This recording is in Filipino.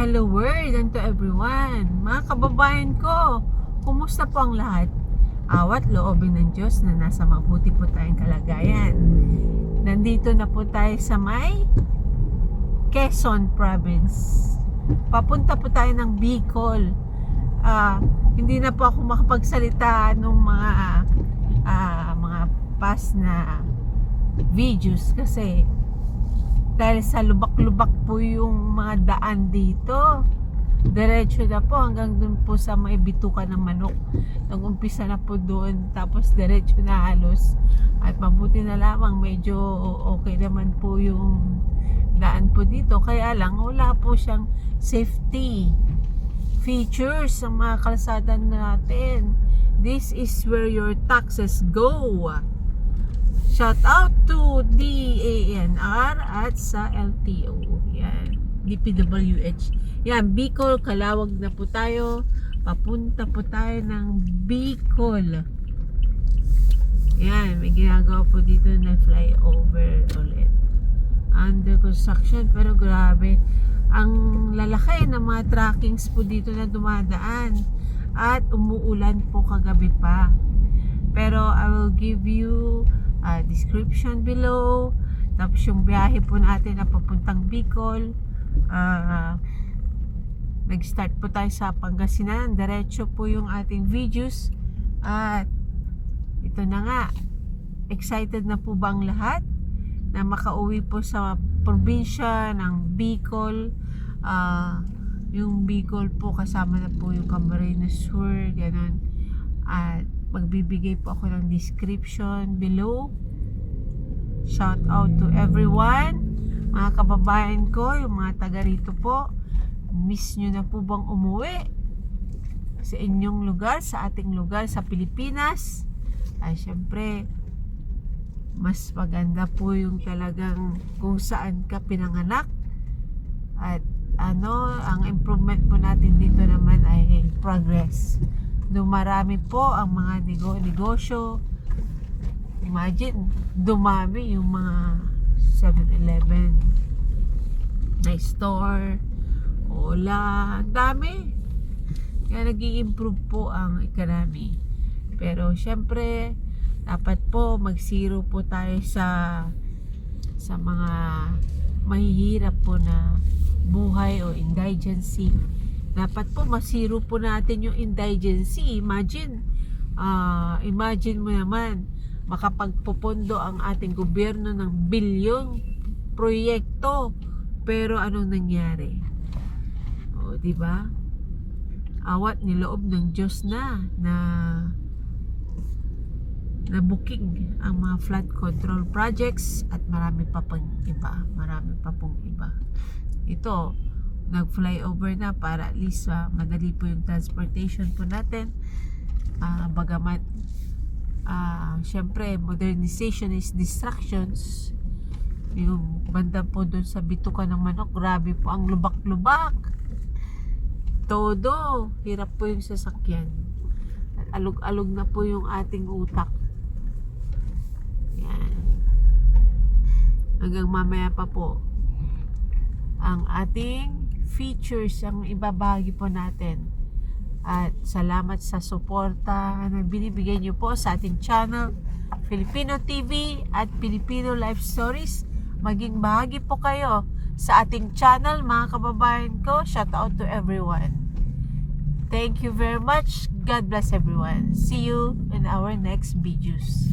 Hello world and to everyone. Mga kababayan ko, kumusta po ang lahat? Awat loobin ng Diyos na nasa mabuti po tayong kalagayan. Nandito na po tayo sa may Quezon Province. Papunta po tayo ng Bicol. Hindi na po ako makapagsalita nung mga past na videos kasi dahil sa lubak-lubak po yung mga daan dito. Diretso na po hanggang dun po sa may bituka ng manok. Nag-umpisa na po doon, tapos diretso na halos. At mabuti na lamang, medyo okay naman po yung daan po dito. Kaya lang, wala po siyang safety features sa mga kalsada natin. This is where your taxes go. Shout out to DANR at sa LTO. Yan. DPWH. Yan. Bicol, Calawag na po tayo. Papunta po tayo ng Bicol. Yan. May ginagawa po dito na flyover ulit. Under construction. Pero grabe. Ang lalaki ng mga trackings po dito na dumadaan. At umuulan po kagabi pa. Pero I will give you description below. Tapos yung biyahe po natin na papuntang Bicol, nag-start po tayo sa Pangasinan. Diretso po yung ating videos. At ito na nga, excited na po ba ang lahat na makauwi po sa probinsya ng Bicol? Yung Bicol po kasama na po yung Camarines Sur, ganun. At magbibigay po ako ng description below. Shout out to everyone, mga kababayan ko, yung mga taga rito po. Miss nyo na po bang umuwi sa inyong lugar, sa ating lugar, sa Pilipinas? Ay syempre, mas maganda po yung talagang kung saan ka pinanganak. At ang improvement po natin dito naman ay progress. Dumarami po ang mga negosyo. Imagine, dumami yung mga 7-Eleven na store, Ola, ang dami. Kaya nag-i-improve po ang economy. Pero syempre, dapat po mag-zero po tayo sa mga mahihirap po na buhay o indigency. Dapat po masiro po natin yung indigency. Imagine mo naman makapagpupondo ang ating gobyerno ng bilyong proyekto, pero anong nangyari? O, di ba? Awat niloob ng Diyos na booking ang mga flood control projects at marami pa pong iba. Ito, nag-flyover na para at least madali po yung transportation po natin. Bagamat syempre modernization is distractions. Yung banda po doon sa bituka ng manok, grabe po ang lubak-lubak. Todo hirap po yung sasakyan. At alog-alog na po yung ating utak. Yan. Hanggang mamaya pa po ang ating features ang ibabahagi po natin. At salamat sa suporta na binibigay nyo po sa ating channel, Filipino TV at Filipino Life Stories. Maging bahagi po kayo sa ating channel, mga kababayan ko. Shout out to everyone. Thank you very much. God bless everyone. See you in our next videos.